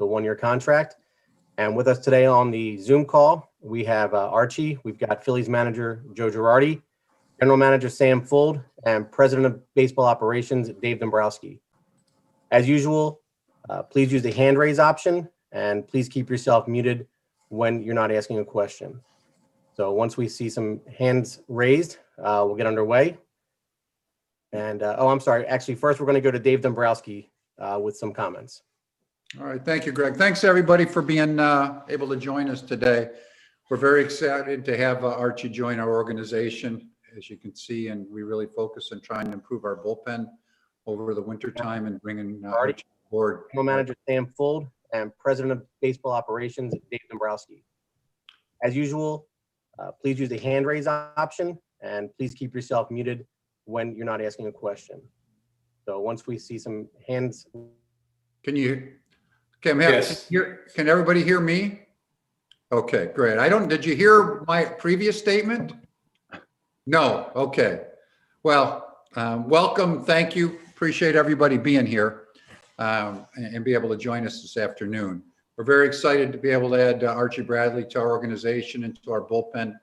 to a 1-year contract. And with us today on the Zoom call, we have Archie. We've got Phillies manager Joe Girardi, general manager Sam Fuld, and president of baseball operations Dave Dombrowski. As usual, please use the hand raise option, and please keep yourself muted when you're not asking a question. So once we see some hands raised, we'll get underway. And I'm sorry. Actually, first we're going to go to Dave Dombrowski with some comments. All right. Thank you, Greg. Thanks, everybody, for being able to join us today. We're very excited to have Archie join our organization, as you can see, and we really focus on trying to improve our bullpen over the winter time and bringing Archie aboard. General manager Sam Fuld and president of baseball operations Dave Dombrowski. As usual, please use the hand raise option, and please keep yourself muted when you're not asking a question. So once we see some hands. Can everybody hear me? Okay, great. Did you hear my previous statement? No. Okay. Well, welcome. Thank you. Appreciate everybody being here and be able to join us this afternoon. We're very excited to be able to add Archie Bradley to our organization and to our bullpen.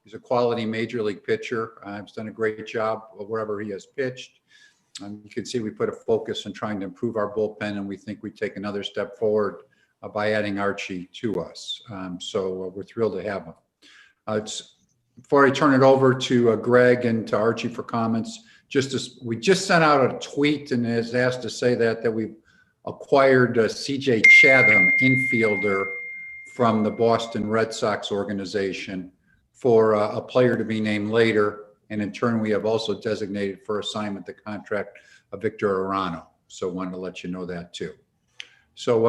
He's a quality major league pitcher. He's done a great job wherever he has pitched. You can see we put a focus on trying to improve our bullpen, and we think we take another step forward by adding Archie to us. So we're thrilled to have him. Before I turn it over to Greg and to Archie for comments, we just sent out a tweet and is asked to say that we've acquired CJ Chatham, infielder from the Boston Red Sox organization, for a player to be named later. And in turn, we have also designated for assignment the contract of Victor Arano. So wanted to let you know that too. So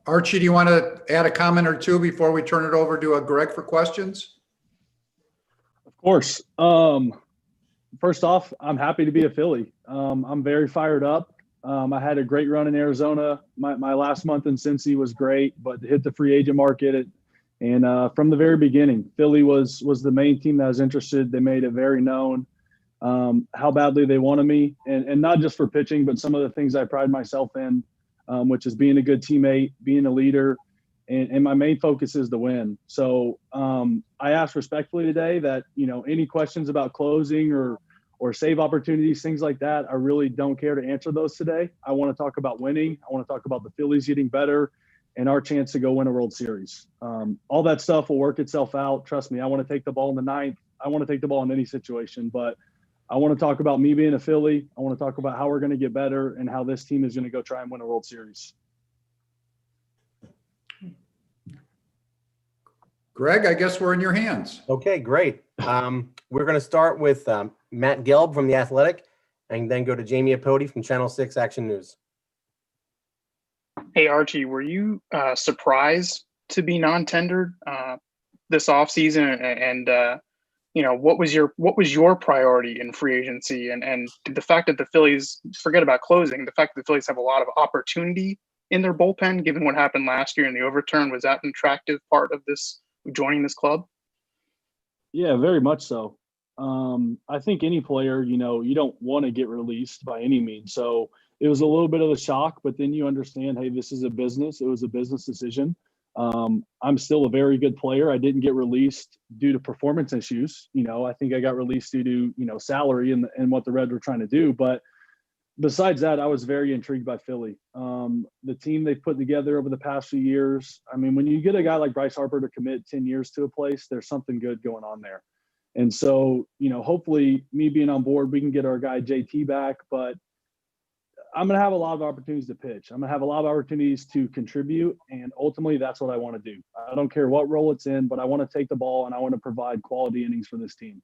Archie, do you want to add a comment or two before we turn it over to Greg for questions? Of course. First off, I'm happy to be a Philly. I'm very fired up. I had a great run in Arizona. My last month in Cincy was great, but to hit the free agent market, and from the very beginning, Philly was the main team that was interested. They made it very known how badly they wanted me, and not just for pitching, but some of the things I pride myself in, which is being a good teammate, being a leader, and my main focus is the win. So I asked respectfully today that, any questions about closing or save opportunities, things like that, I really don't care to answer those today. I want to talk about winning. I want to talk about the Phillies getting better and our chance to go win a World Series. All that stuff will work itself out. Trust me, I want to take the ball in the ninth. I want to take the ball in any situation, but I want to talk about me being a Philly. I want to talk about how we're going to get better and how this team is going to go try and win a World Series. Greg, I guess we're in your hands. Okay, great. We're going to start with Matt Gelb from The Athletic and then go to Jamie Apodi from Channel 6 Action News. Hey, Archie, were you surprised to be non-tendered this offseason? And what was your priority in free agency? And the fact that the Phillies, forget about closing, the fact that the Phillies have a lot of opportunity in their bullpen, given what happened last year in the overturn, was that an attractive part of this, joining this club? Yeah, very much so. I think any player, you don't want to get released by any means. So it was a little bit of a shock, but then you understand, hey, this is a business. It was a business decision. I'm still a very good player. I didn't get released due to performance issues. I think I got released due to, salary and what the Reds were trying to do. But besides that, I was very intrigued by Philly. The team they've put together over the past few years. I mean, when you get a guy like Bryce Harper to commit 10 years to a place, there's something good going on there. And so, hopefully me being on board, we can get our guy JT back, but I'm going to have a lot of opportunities to pitch. I'm going to have a lot of opportunities to contribute. And ultimately, that's what I want to do. I don't care what role it's in, but I want to take the ball and I want to provide quality innings for this team.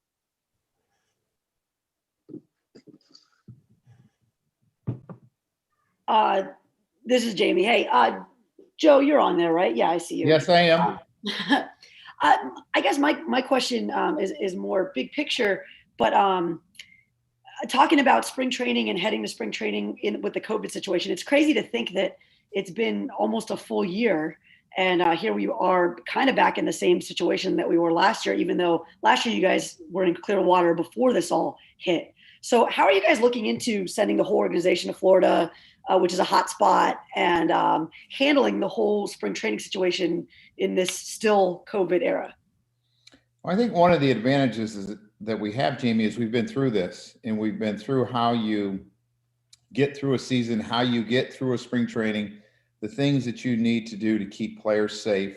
This is Jamie. Hey, Joe, you're on there, right? Yeah, I see you. Yes, I am. I guess my question is more big picture, but talking about spring training and heading to spring training with the COVID situation, it's crazy to think that it's been almost a full year. And here we are kind of back in the same situation that we were last year, even though last year you guys were in clear water before this all hit. So how are you guys looking into sending the whole organization to Florida? which is a hot spot, and handling the whole spring training situation in this still COVID era? I think one of the advantages that we have, Jamie, is we've been through this, and we've been through how you get through a season, how you get through a spring training, the things that you need to do to keep players safe.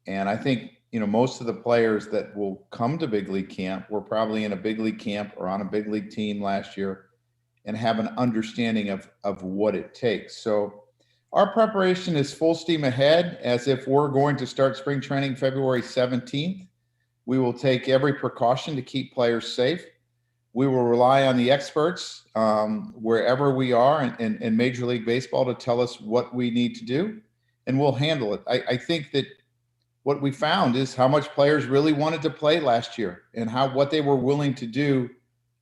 And I think, most of the players that will come to big league camp were probably in a big league camp or on a big league team last year and have an understanding of what it takes. So our preparation is full steam ahead, as if we're going to start spring training February 17th. We will take every precaution to keep players safe. We will rely on the experts wherever we are in Major League Baseball to tell us what we need to do, and we'll handle it. I think that what we found is how much players really wanted to play last year and what they were willing to do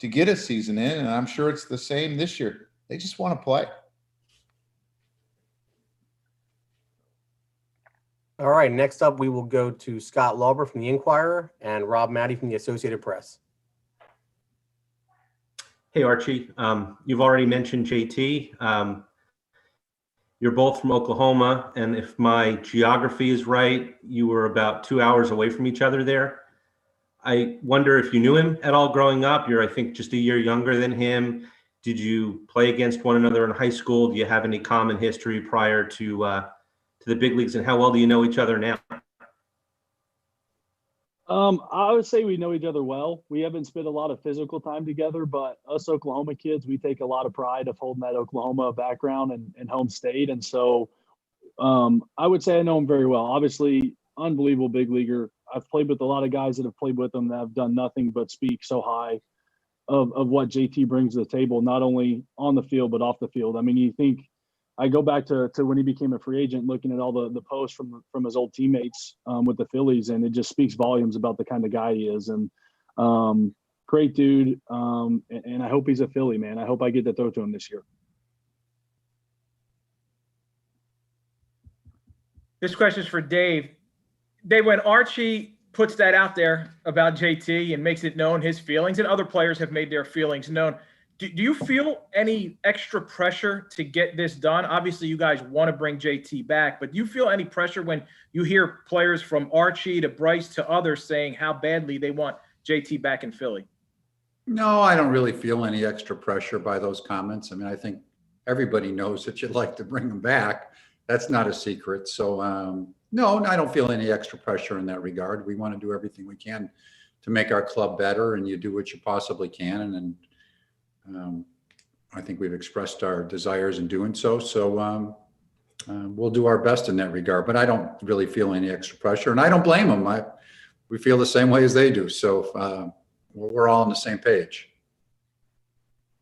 to get a season in. And I'm sure it's the same this year. They just want to play. All right, next up, we will go to Scott Lauber from the Inquirer and Rob Maddie from the Associated Press. Hey, Archie. You've already mentioned JT. You're both from Oklahoma, and if my geography is right, you were about 2 hours away from each other there. I wonder if you knew him at all growing up. You're, I think, just a year younger than him. Did you play against one another in high school? Do you have any common history prior to the big leagues, and how well do you know each other now? I would say we know each other well. We haven't spent a lot of physical time together, but us Oklahoma kids, we take a lot of pride of holding that Oklahoma background and home state. And so I would say I know him very well. Obviously, unbelievable big leaguer. I've played with a lot of guys that have played with him that have done nothing but speak so high of what JT brings to the table, not only on the field, but off the field. I mean, you think, I go back to when he became a free agent, looking at all the posts from his old teammates with the Phillies, and it just speaks volumes about the kind of guy he is. And great dude, and I hope he's a Philly, man. I hope I get to throw to him this year. This question is for Dave. Dave, when Archie puts that out there about JT and makes it known his feelings, and other players have made their feelings known, do you feel any extra pressure to get this done? Obviously, you guys want to bring JT back, but do you feel any pressure when you hear players from Archie to Bryce to others saying how badly they want JT back in Philly? No, I don't really feel any extra pressure by those comments. I mean, I think everybody knows that you'd like to bring them back. That's not a secret. So, no, I don't feel any extra pressure in that regard. We want to do everything we can to make our club better, and you do what you possibly can. And I think we've expressed our desires in doing so. So we'll do our best in that regard, but I don't really feel any extra pressure, and I don't blame them. We feel the same way as they do. So we're all on the same page.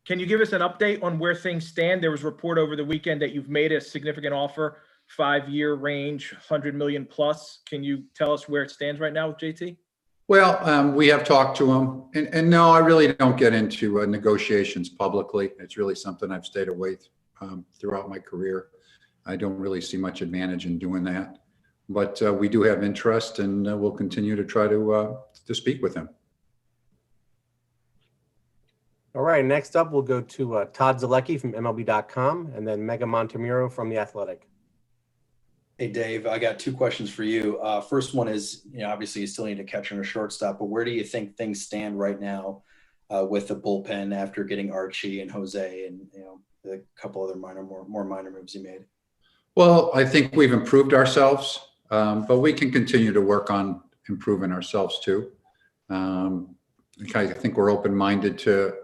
Can you give us an update on where things stand? There was a report over the weekend that you've made a significant offer, 5-year range, 100 million plus. Can you tell us where it stands right now with JT? Well, we have talked to him, and no, I really don't get into negotiations publicly. It's really something I've stayed away throughout my career. I don't really see much advantage in doing that, but we do have interest, and we'll continue to try to speak with him. All right, next up, we'll go to Todd Zalecki from MLB.com and then Mega Montemuro from The Athletic. Hey, Dave, I got two questions for you. First one is, obviously you still need a catcher and a shortstop, but where do you think things stand right now with the bullpen after getting Archie and Jose and, a couple other more minor moves you made? Well, I think we've improved ourselves, but we can continue to work on improving ourselves too. I think we're open-minded to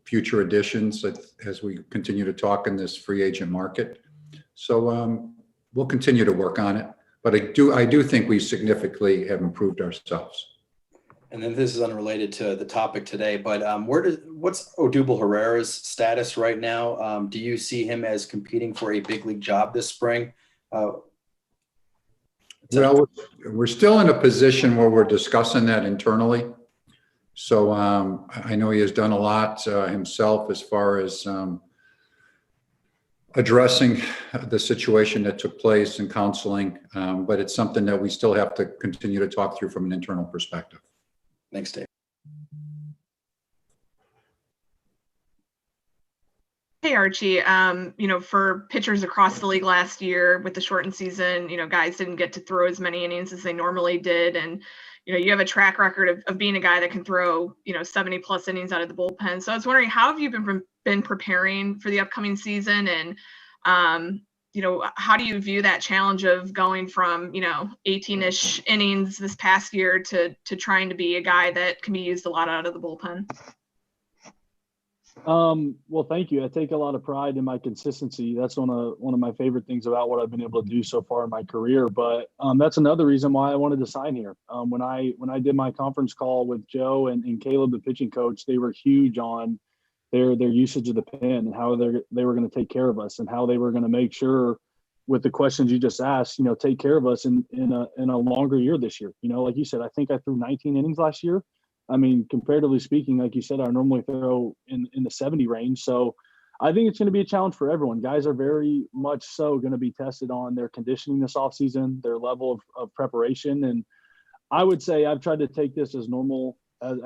future additions as we continue to talk in this free agent market. So we'll continue to work on it, but I do think we significantly have improved ourselves. And then this is unrelated to the topic today, but what's Odubel Herrera's status right now? Do you see him as competing for a big league job this spring? Well, we're still in a position where we're discussing that internally. So I know he has done a lot himself as far as addressing the situation that took place and counseling, but it's something that we still have to continue to talk through from an internal perspective. Thanks, Dave. Hey, Hey, Archie. For pitchers across the league last year with the shortened season, guys didn't get to throw as many innings as they normally did. And, you have a track record of being a guy that can throw, 70 plus innings out of the bullpen. So I was wondering, how have you been preparing for the upcoming season? And, how do you view that challenge of going from, 18-ish innings this past year to trying to be a guy that can be used a lot out of the bullpen? Well, thank you. I take a lot of pride in my consistency. That's one of my favorite things about what I've been able to do so far in my career. But that's another reason why I wanted to sign here. When I did my conference call with Joe and Caleb, the pitching coach, they were huge on their usage of the pen and how they were going to take care of us and how they were going to make sure, with the questions you just asked, take care of us in a longer year this year. Like you said, I think I threw 19 innings last year. I mean, comparatively speaking, like you said, I normally throw in the 70 range. So I think it's going to be a challenge for everyone. Guys are very much so going to be tested on their conditioning this offseason, their level of preparation. And I would say I've tried to take this as normal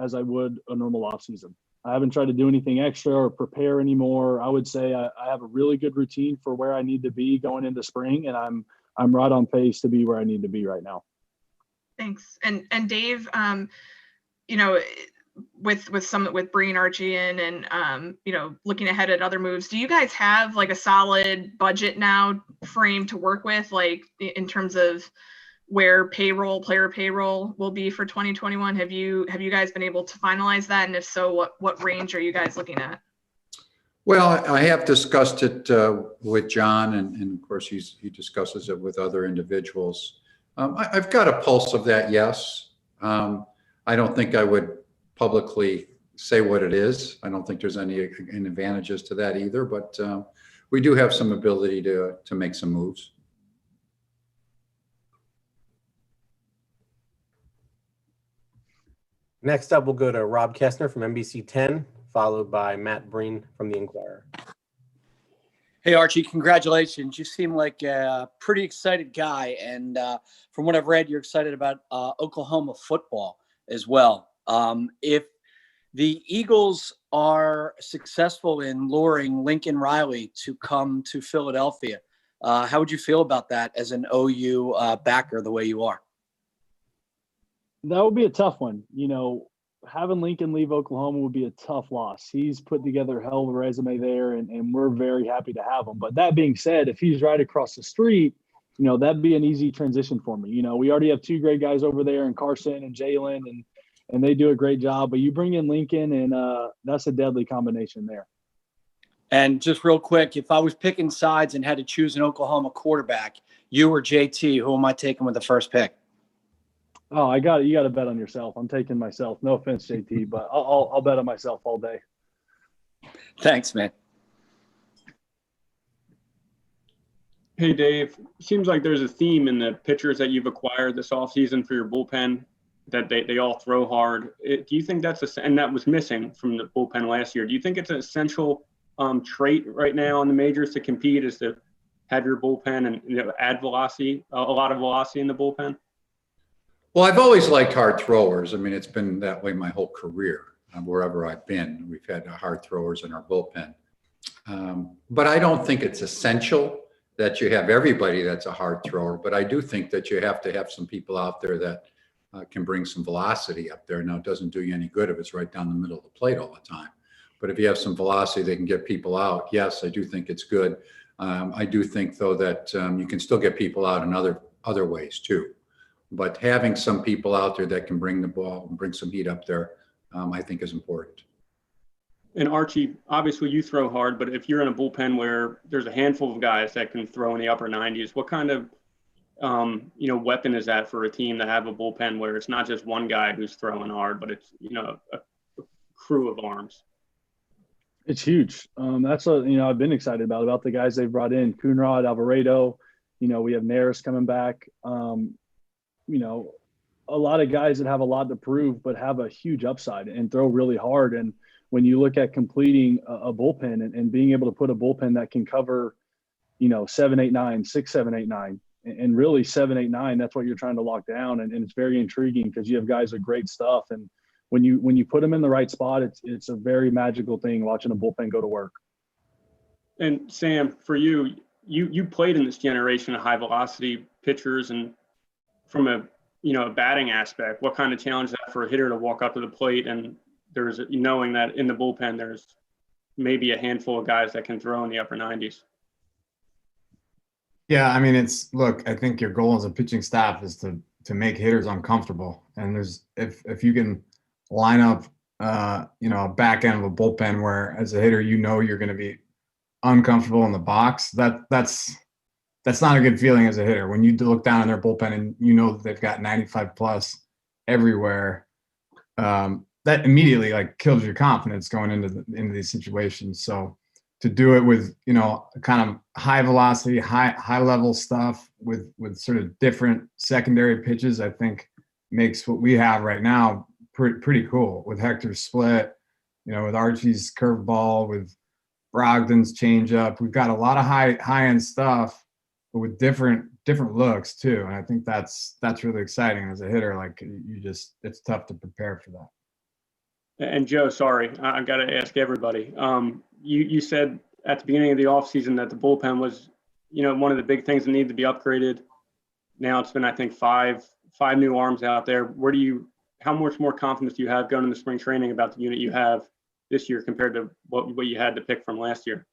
as I would a normal offseason. I haven't tried to do anything extra or prepare anymore. I would say I have a really good routine for where I need to be going into spring, and I'm right on pace to be where I need to be right now. Thanks. And Dave, with bringing Archie in and looking ahead at other moves, do you guys have like a solid budget now frame to work with, like in terms of where player payroll will be for 2021? Have you guys been able to finalize that? And if so, what range are you guys looking at? Well, I have discussed it with John, and of course he discusses it with other individuals. I've got a pulse of that, yes. I don't think I would publicly say what it is. I don't think there's any advantages to that either, but we do have some ability to make some moves. Next up, we'll go to Rob Kessner from NBC 10, followed by Matt Breen from The Inquirer. Hey, Archie, congratulations. You seem like a pretty excited guy. And from what I've read, you're excited about Oklahoma football as well. If the Eagles are successful in luring Lincoln Riley to come to Philadelphia, how would you feel about that as an OU backer the way you are? That would be a tough one. Having Lincoln leave Oklahoma would be a tough loss. He's put together a hell of a resume there, and we're very happy to have him. But that being said, if he's right across the street, that'd be an easy transition for me. We already have two great guys over there in Carson and Jalen, and they do a great job. But you bring in Lincoln, and that's a deadly combination there. And just real quick, if I was picking sides and had to choose an Oklahoma quarterback, you or JT, who am I taking with the first pick? Oh, you got to bet on yourself. I'm taking myself. No offense, JT, but I'll bet on myself all day. Thanks, man. Hey, Dave. Seems like there's a theme in the pitchers that you've acquired this offseason for your bullpen, that they all throw hard. Do you think and that was missing from the bullpen last year. Do you think it's an essential trait right now in the majors to compete, is to have your bullpen and add velocity, a lot of velocity in the bullpen? Well, I've always liked hard throwers. I mean, it's been that way my whole career. Wherever I've been, we've had hard throwers in our bullpen. But I don't think it's essential that you have everybody that's a hard thrower. But I do think that you have to have some people out there that can bring some velocity up there. Now, it doesn't do you any good if it's right down the middle of the plate all the time. But if you have some velocity, they can get people out. Yes, I do think it's good. I do think, though, that you can still get people out in other ways, too. But having some people out there that can bring the ball and bring some heat up there, I think is important. And Archie, obviously you throw hard, but if you're in a bullpen where there's a handful of guys that can throw in the upper 90s, what kind of weapon is that for a team to have a bullpen where it's not just one guy who's throwing hard, but it's a crew of arms? It's huge. That's what I've been excited about the guys they've brought in. Coonrod, Alvarado. We have Neris coming back. A lot of guys that have a lot to prove, but have a huge upside and throw really hard. And when you look at completing a bullpen and being able to put a bullpen that can cover, 7, 8, 9, 6, 7, 8, 9, and really 7, 8, 9, that's what you're trying to lock down. And it's very intriguing because you have guys with great stuff. And when you put them in the right spot, it's a very magical thing watching a bullpen go to work. And Sam, for you, you played in this generation of high velocity pitchers, and from a batting aspect, what kind of challenge is that for a hitter to walk up to the plate and there's knowing that in the bullpen there's maybe a handful of guys that can throw in the upper 90s? Yeah, I mean, I think your goal as a pitching staff is to make hitters uncomfortable. And if you can line up a back end of a bullpen where as a hitter you're going to be uncomfortable in the box, that's not a good feeling as a hitter. When you look down in their bullpen and that they've got 95 plus everywhere, that immediately kills your confidence going into these situations. So to do it with kind of high velocity, high level stuff with sort of different secondary pitches, I think makes what we have right now pretty cool, with Hector's split, with Archie's curveball, with Brogdon's changeup. We've got a lot of high end stuff, but with different looks too. And I think that's really exciting as a hitter. It's tough to prepare for that. And Joe, sorry, I've got to ask everybody. You said at the beginning of the offseason that the bullpen was, one of the big things that needed to be upgraded. Now it's been, I think, five new arms out there. How much more confidence do you have going into spring training about the unit you have this year compared to what you had to pick from last year?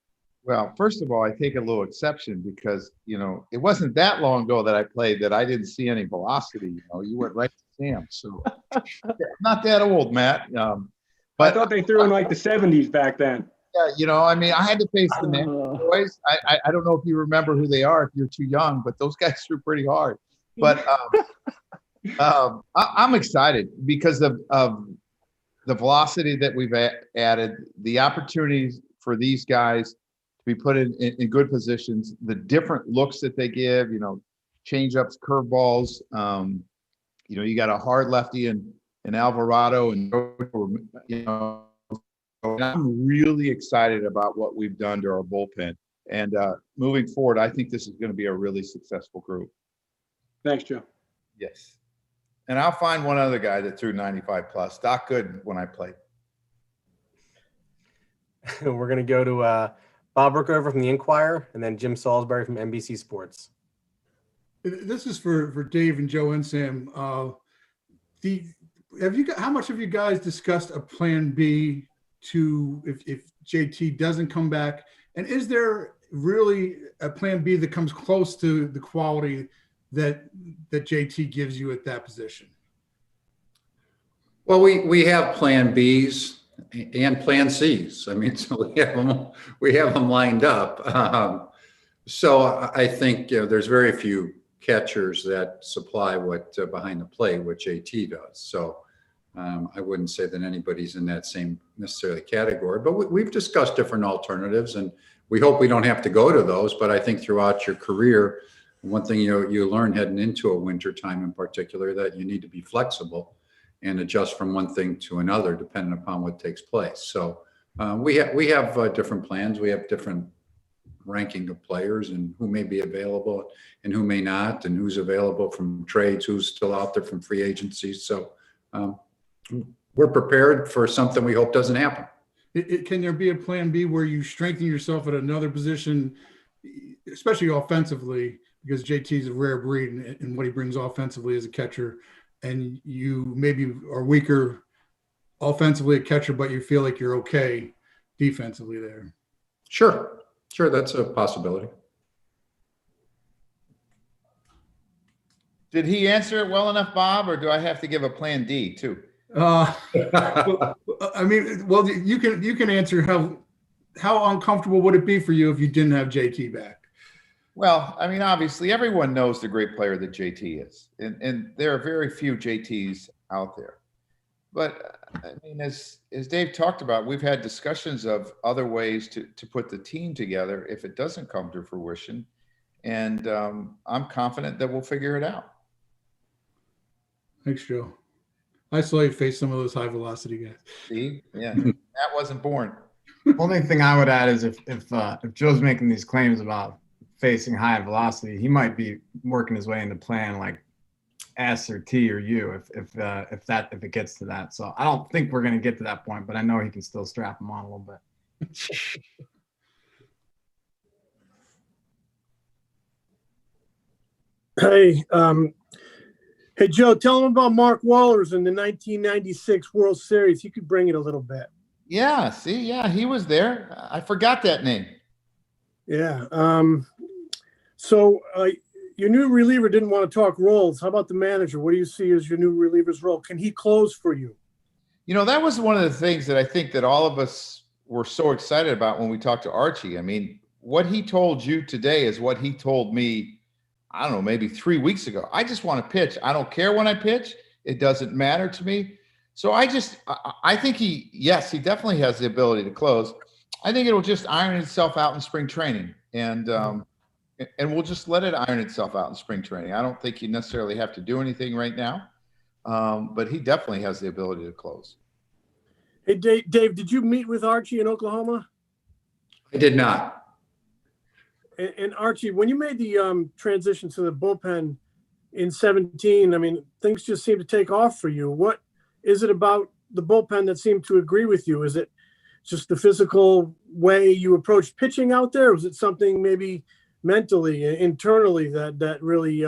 Well, first of all, I take a little exception because, it wasn't that long ago that I played that I didn't see any velocity. You went right to Sam. So not that old, Matt. But I thought they threw in the 70s back then. Yeah, I had to face the boys. I don't know if you remember who they are if you're too young, but those guys threw pretty hard. But I'm excited because of the velocity that we've added, the opportunities for these guys to be put in good positions, the different looks that they give, change-ups, curveballs. You got a hard lefty in Alvarado, and I'm really excited about what we've done to our bullpen. And moving forward, I think this is going to be a really successful group. Thanks, Joe. Yes. And I'll find one other guy that threw 95 plus. Doc Gooden when I played. We're going to go to Bob Rookover from the Inquirer, and then Jim Salisbury from NBC Sports. This is for Dave and Joe and Sam. How much have you guys discussed a plan B to if JT doesn't come back? And is there really a plan B that comes close to the quality that JT gives you at that position? Well, we have plan Bs and plan Cs. I mean, so we have them lined up. So I think there's very few catchers that supply what behind the plate what JT does. So I wouldn't say that anybody's in that same necessarily category, but we've discussed different alternatives, and we hope we don't have to go to those. But I think throughout your career, one thing you learn heading into a winter time in particular, that you need to be flexible and adjust from one thing to another depending upon what takes place. So we have different plans. We have different ranking of players and who may be available and who may not, and who's available from trades, who's still out there from free agencies. So we're prepared for something we hope doesn't happen. Can there be a plan B where you strengthen yourself at another position, especially offensively, because JT is a rare breed in what he brings offensively as a catcher, and you maybe are weaker offensively at catcher, but you feel like you're okay defensively there? Sure, that's a possibility. Did he answer it well enough, Bob, or do I have to give a plan D too? I mean, well, you can answer how uncomfortable would it be for you if you didn't have JT back? Well, I mean, obviously everyone knows the great player that JT is, and there are very few JTs out there. But I mean, as Dave talked about, we've had discussions of other ways to put the team together if it doesn't come to fruition. And I'm confident that we'll figure it out. Thanks, Joe. I saw you face some of those high velocity guys. See, yeah, that wasn't born. Only thing I would add is if Joe's making these claims about facing high velocity, he might be working his way into playing like S or T or U if it gets to that. So I don't think we're going to get to that point, but I know he can still strap him on a little bit. Hey, hey, Joe, tell them about Mark Wallers in the 1996 World Series. You could bring it a little bit. Yeah, see, yeah, he was there. I forgot that name. Yeah. So your new reliever didn't want to talk roles. How about the manager? What do you see as your new reliever's role? Can he close for you? You know, that was one of the things that I think that all of us were so excited about when we talked to Archie. I mean, what he told you today is what he told me, I don't know, maybe 3 weeks ago. I just want to pitch. I don't care when I pitch. It doesn't matter to me. So I think yes, he definitely has the ability to close. I think it'll just iron itself out in spring training. And we'll just let it iron itself out in spring training. I don't think you necessarily have to do anything right now. But he definitely has the ability to close. Hey, Dave, did you meet with Archie in Oklahoma? I did not. And Archie, when you made the transition to the bullpen in 17, I mean, things just seemed to take off for you. What is it about the bullpen that seemed to agree with you? Is it just the physical way you approached pitching out there? Or was it something maybe mentally, internally that really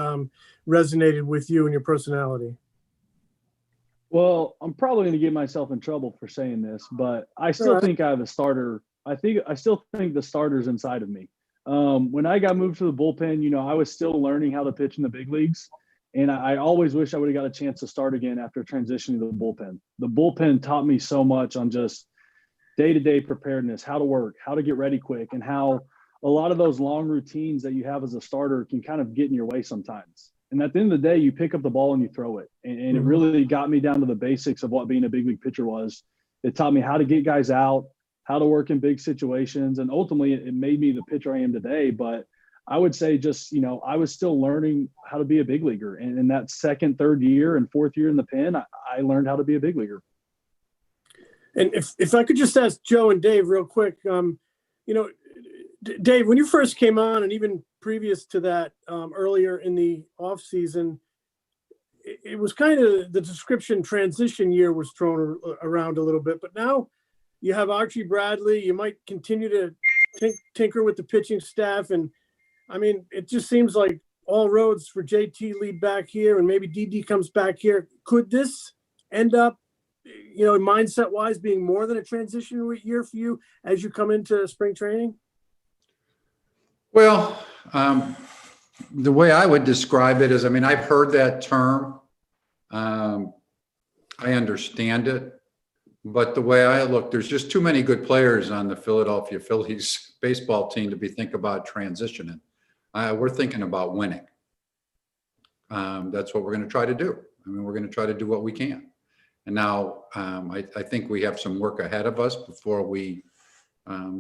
resonated with you and your personality? Well, I'm probably going to get myself in trouble for saying this, but I still think I have a starter. I still think the starter's inside of me. When I got moved to the bullpen, you know, I was still learning how to pitch in the big leagues. And I always wish I would have got a chance to start again after transitioning to the bullpen. The bullpen taught me so much on just day-to-day preparedness, how to work, how to get ready quick, and how a lot of those long routines that you have as a starter can kind of get in your way sometimes. And at the end of the day, you pick up the ball and you throw it. And it really got me down to the basics of what being a big league pitcher was. It taught me how to get guys out, how to work in big situations. And ultimately, it made me the pitcher I am today. But I would say just, you know, I was still learning how to be a big leaguer. And in that second, third year and fourth year in the pen, I learned how to be a big leaguer. And if I could just ask Joe and Dave real quick, you know, Dave, when you first came on and even previous to that, earlier in the off season, it was kind of the description transition year was thrown around a little bit, but now you have Archie Bradley. You might continue to tinker with the pitching staff. And I mean, it just seems like all roads for JT lead back here and maybe DD comes back here. Could this end up, you know, mindset wise being more than a transition year for you as you come into spring training? Well, the way I would describe it is, I mean, I've heard that term. I understand it, but the way I look, there's just too many good players on the Philadelphia Phillies baseball team to be thinking about transitioning. We're thinking about winning. That's what we're going to try to do. I mean, we're going to try to do what we can. And now I think we have some work ahead of us before we,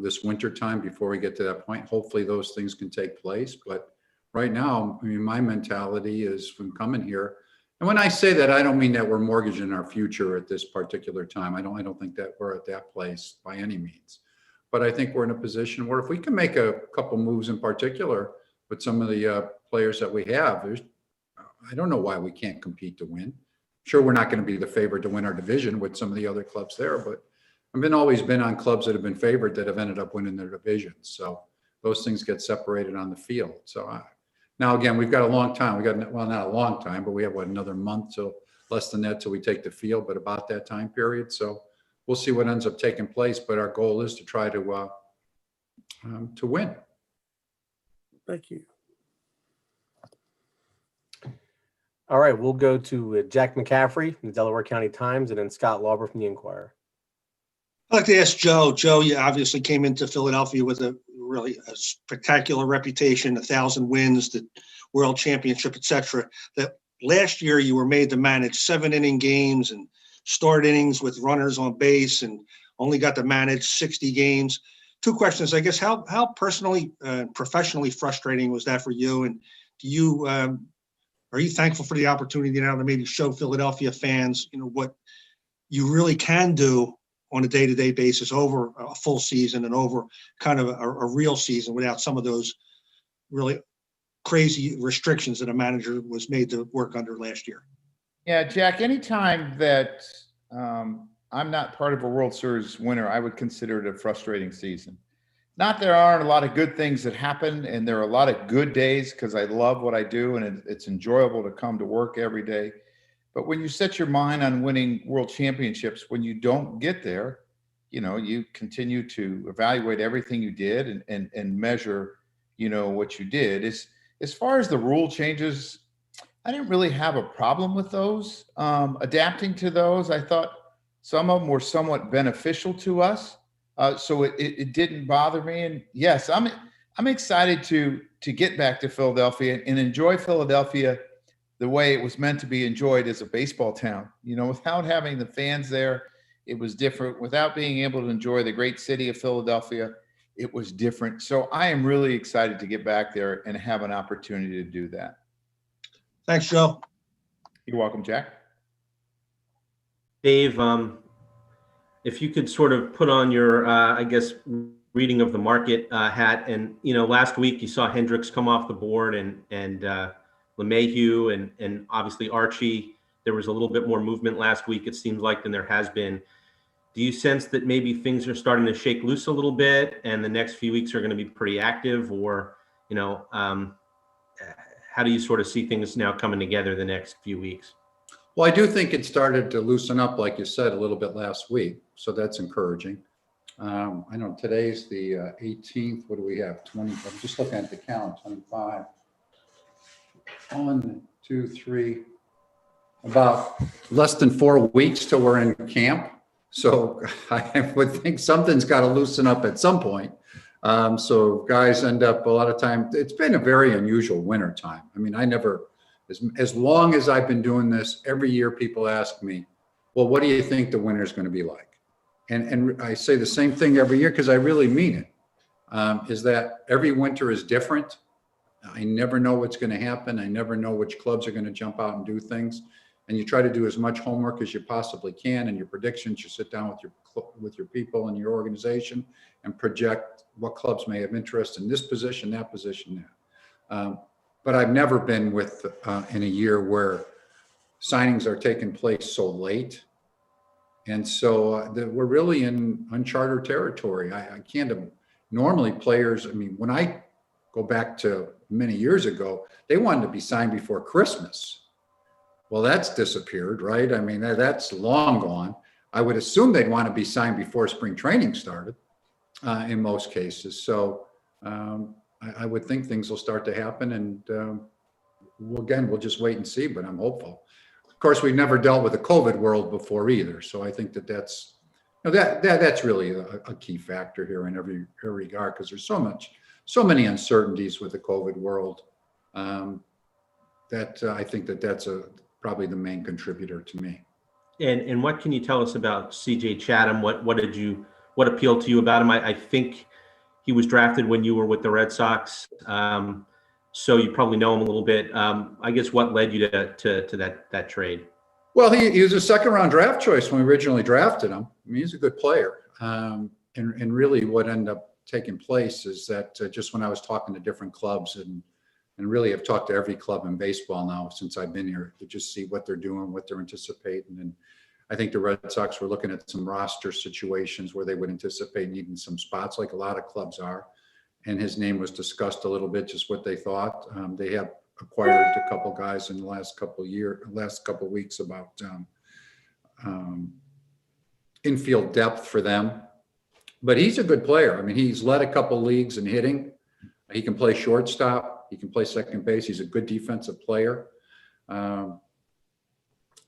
this winter time, before we get to that point. Hopefully those things can take place. But right now, I mean, my mentality is from coming here. And when I say that, I don't mean that we're mortgaging our future at this particular time. I don't think that we're at that place by any means. But I think we're in a position where if we can make a couple moves in particular with some of the players that we have, I don't know why we can't compete to win. Sure, we're not going to be the favorite to win our division with some of the other clubs there, but I've always been on clubs that have been favored that have ended up winning their divisions. So those things get separated on the field. So now again, we've got a long time. We got, well, not a long time, but we have another month till less than that till we take the field, but about that time period. So we'll see what ends up taking place. But our goal is to try to win. Thank you. All right, we'll go to Jack McCaffrey from the Delaware County Times and then Scott Lauber from the Inquirer. I'd like to ask Joe. Joe, you obviously came into Philadelphia with a spectacular reputation, 1,000 wins, the World Championship, etc. That last year you were made to manage 7-inning games and start innings with runners on base, and only got to manage 60 games. Two questions, I guess. How personally, professionally frustrating was that for you? And do you are you thankful for the opportunity now to maybe show Philadelphia fans, you know, what you really can do on a day-to-day basis over a full season and over kind of a real season without some of those really crazy restrictions that a manager was made to work under last year? Yeah, Jack, anytime that I'm not part of a World Series winner, I would consider it a frustrating season. Not there aren't a lot of good things that happen, and there are a lot of good days because I love what I do, and it's enjoyable to come to work every day. But when you set your mind on winning world championships, when you don't get there, you continue to evaluate everything you did and measure, what you did. As far as the rule changes, I didn't really have a problem with those. Adapting to those, I thought some of them were somewhat beneficial to us. So it didn't bother me. And yes, I'm excited to get back to Philadelphia and enjoy Philadelphia the way it was meant to be enjoyed as a baseball town. Without having the fans there, it was different. Without being able to enjoy the great city of Philadelphia, it was different. So I am really excited to get back there and have an opportunity to do that. Thanks, Joe. You're welcome, Jack. Dave, if you could sort of put on your, I guess, reading of the market hat, and last week you saw Hendricks come off the board, and LeMahieu and obviously Archie. There was a little bit more movement last week, it seems like, than there has been. Do you sense that maybe things are starting to shake loose a little bit, and the next few weeks are going to be pretty active, or how do you sort of see things now coming together the next few weeks? Well, I do think it started to loosen up, like you said, a little bit last week. So that's encouraging. I know today's the 18th. What do we have? 20. I'm just looking at the count. 25. 1, 2, 3. About less than 4 weeks till we're in camp. So I would think something's got to loosen up at some point. So guys end up a lot of time. It's been a very unusual winter time. I mean, I never, as long as I've been doing this, every year people ask me, well, what do you think the winter is going to be like? And I say the same thing every year because I really mean it. Is that every winter is different. I never know what's going to happen. I never know which clubs are going to jump out and do things. And you try to do as much homework as you possibly can, and your predictions. You sit down with your people and your organization and project what clubs may have interest in this position, that position, that. But I've never been in a year where signings are taking place so late. And so we're really in uncharted territory. I can't, normally players, I mean, when I go back to many years ago, they wanted to be signed before Christmas. Well, that's disappeared, right? I mean, that's long gone. I would assume they'd want to be signed before spring training started in most cases. So I would think things will start to happen, and we'll just wait and see, but I'm hopeful. Of course, we've never dealt with a COVID world before either. So I think that's really a key factor here in every regard, because there's so many uncertainties with the COVID world that I think that's probably the main contributor to me. And what can you tell us about CJ Chatham? What appealed to you about him? I think he was drafted when you were with the Red Sox, so you probably know him a little bit. I guess what led you to that trade? Well, he was a second-round draft choice when we originally drafted him. I mean, he's a good player, and really what ended up taking place is that just when I was talking to different clubs and really have talked to every club in baseball now since I've been here to just see what they're doing, what they're anticipating. And I think the Red Sox were looking at some roster situations where they would anticipate needing some spots, like a lot of clubs are. And his name was discussed a little bit, just what they thought. They have acquired a couple guys in the last couple of weeks about infield depth for them. But he's a good player. I mean, he's led a couple leagues in hitting. He can play shortstop. He can play second base. He's a good defensive player.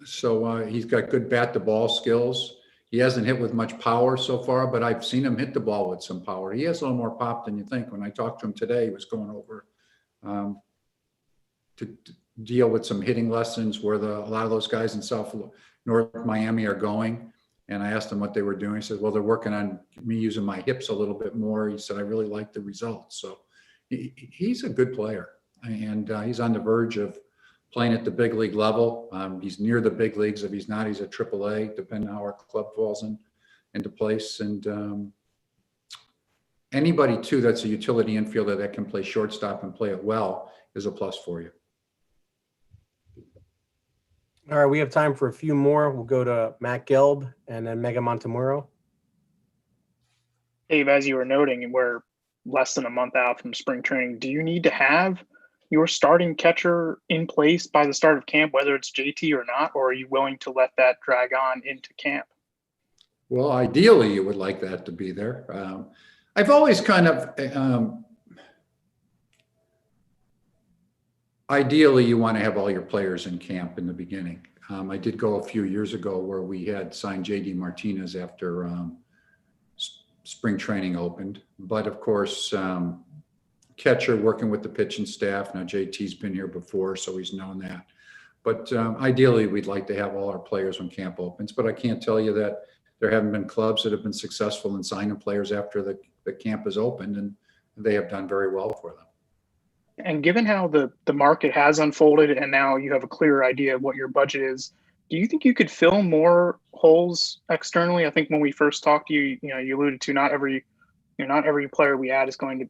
So he's got good bat to ball skills. He hasn't hit with much power so far, but I've seen him hit the ball with some power. He has a little more pop than you think. When I talked to him today, he was going over to deal with some hitting lessons where a lot of those guys in North Miami are going. And I asked him what they were doing. He said, well, they're working on me using my hips a little bit more. He said, I really like the results. So he's a good player, and he's on the verge of playing at the big league level. He's near the big leagues. If he's not, he's at AAA, depending on how our club falls into place. And anybody, too, that's a utility infielder that can play shortstop and play it well is a plus for you. All right, we have time for a few more. We'll go to Matt Gelb and then Mega Montemuro. Dave, as you were noting, we're less than a month out from spring training. Do you need to have your starting catcher in place by the start of camp, whether it's JT or not, or are you willing to let that drag on into camp? Well, ideally, you would like that to be there. I've always kind of, ideally, you want to have all your players in camp in the beginning. I did go a few years ago where we had signed JD Martinez after spring training opened. But of course, catcher working with the pitching staff. Now JT's been here before, so he's known that. But ideally, we'd like to have all our players when camp opens. But I can't tell you that there haven't been clubs that have been successful in signing players after the camp is opened, and they have done very well for them. And given how the market has unfolded and now you have a clearer idea of what your budget is, do you think you could fill more holes externally? I think when we first talked to you, you alluded to not every player we add is going to,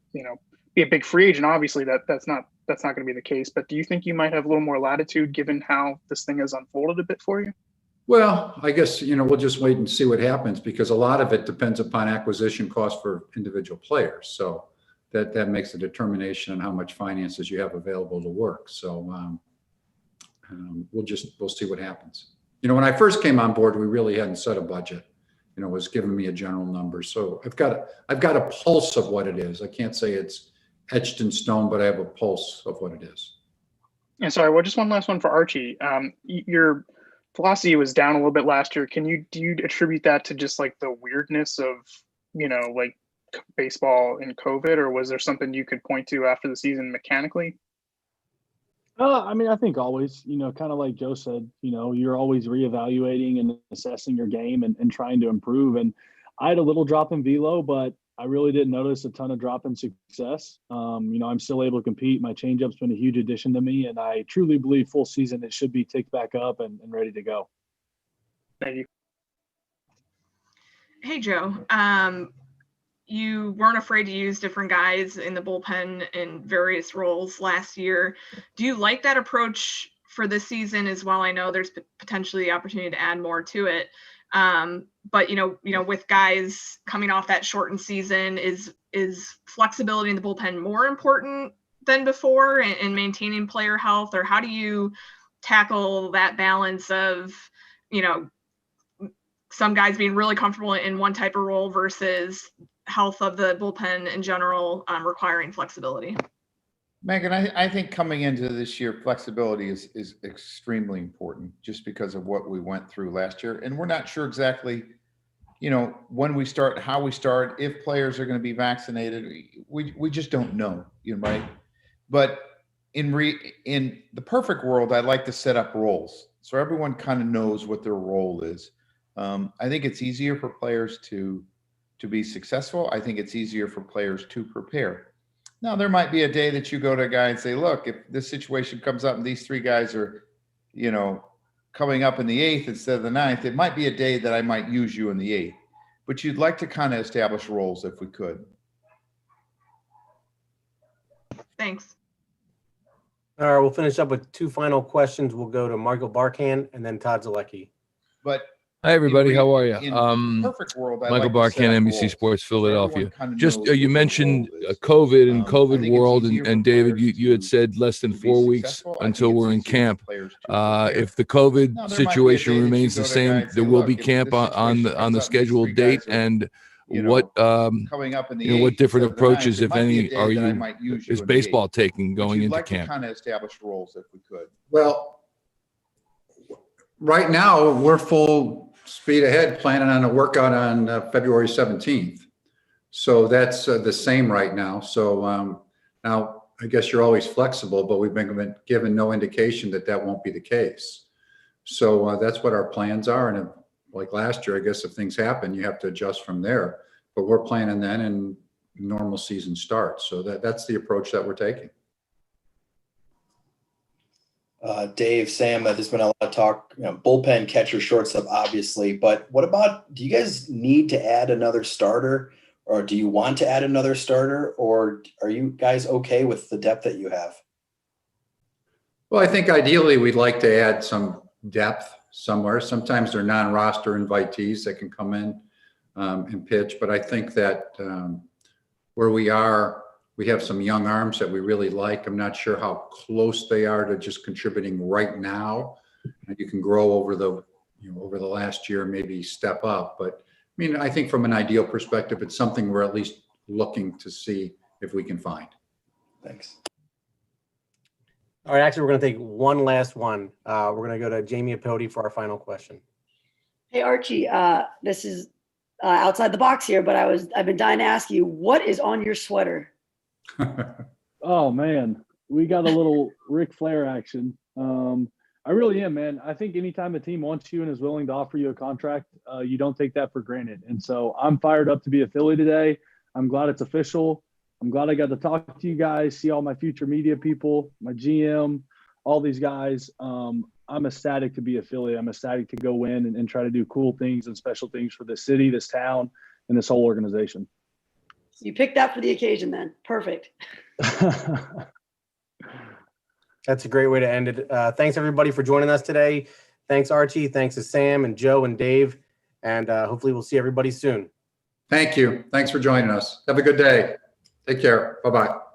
be a big free agent. Obviously that's not going to be the case, but do you think you might have a little more latitude given how this thing has unfolded a bit for you? Well, I guess, we'll just wait and see what happens, because a lot of it depends upon acquisition costs for individual players. So that makes a determination on how much finances you have available to work. So we'll see what happens. When I first came on board, we really hadn't set a budget. It was giving me a general number. So I've got a pulse of what it is. I can't say it's etched in stone, but I have a pulse of what it is. And sorry, well, just one last one for Archie. Your velocity was down a little bit last year. Do you attribute that to just like the weirdness of, like baseball and COVID, or was there something you could point to after the season mechanically? I think always, kind of like Joe said, you're always reevaluating and assessing your game and trying to improve. And I had a little drop in velo, but I really didn't notice a ton of drop in success. I'm still able to compete. My changeup's been a huge addition to me, and I truly believe full season it should be ticked back up and ready to go. Thank you. Hey, Joe. You weren't afraid to use different guys in the bullpen in various roles last year. Do you like that approach for this season as well? I know there's potentially the opportunity to add more to it. But with guys coming off that shortened season, is flexibility in the bullpen more important than before in maintaining player health, or how do you tackle that balance of, some guys being really comfortable in one type of role versus health of the bullpen in general, requiring flexibility? Megan, I think coming into this year, flexibility is extremely important just because of what we went through last year. And we're not sure exactly, when we start, how we start, if players are going to be vaccinated. We just don't know, right? But in the perfect world, I'd like to set up roles so everyone kind of knows what their role is. I think it's easier for players to be successful. I think it's easier for players to prepare. Now, there might be a day that you go to a guy and say, look, if this situation comes up and these three guys are, coming up in the 8th instead of the 9th, it might be a day that I might use you in the 8th. But you'd like to kind of establish roles if we could. Thanks. All right, we'll finish up with two final questions. We'll go to Michael Barkan and then Todd Zalecki. But hi, everybody. How are you? Perfect world, Michael Barkan, NBC Sports Philadelphia. Just you mentioned COVID and COVID world, and David, you had said less than 4 weeks until we're in camp. If the COVID situation remains the same, there will be camp on the scheduled date. And what what different approaches, if any, is baseball taking going into camp? Kind of establish roles if we could. Well, right now we're full speed ahead, planning on a workout on February 17th. So that's the same right now. So now I guess you're always flexible, but we've been given no indication that won't be the case. So that's what our plans are. And like last year, I guess if things happen, you have to adjust from there. But we're planning then and normal season starts. So that's the approach that we're taking. Dave, Sam, there's been a lot of talk, bullpen, catcher, shortstop, obviously, but what about, do you guys need to add another starter, or do you want to add another starter, or are you guys okay with the depth that you have? Well, I think ideally we'd like to add some depth somewhere. Sometimes they're non-roster invitees that can come in and pitch, but I think that where we are. We have some young arms that we really like. I'm not sure how close they are to just contributing right now. And you can grow over the last year, maybe step up. But I mean, I think from an ideal perspective, it's something we're at least looking to see if we can find. Thanks. All right, actually, we're going to take one last one. We're going to go to Jamie Apodi for our final question. Hey, Archie, this is outside the box here, but I've been dying to ask you, what is on your sweater? Oh man, we got a little Ric Flair action. I really am, man. I think anytime a team wants you and is willing to offer you a contract, you don't take that for granted. And so I'm fired up to be a Philly today. I'm glad it's official. I'm glad I got to talk to you guys, see all my future media people, my GM, all these guys. I'm ecstatic to be a Philly. I'm ecstatic to go in and try to do cool things and special things for this city, this town, and this whole organization. You picked that for the occasion then. Perfect. That's a great way to end it. Thanks, everybody, for joining us today. Thanks, Archie. Thanks to Sam and Joe and Dave. And hopefully we'll see everybody soon. Thank you. Thanks for joining us. Have a good day. Take care. Bye-bye.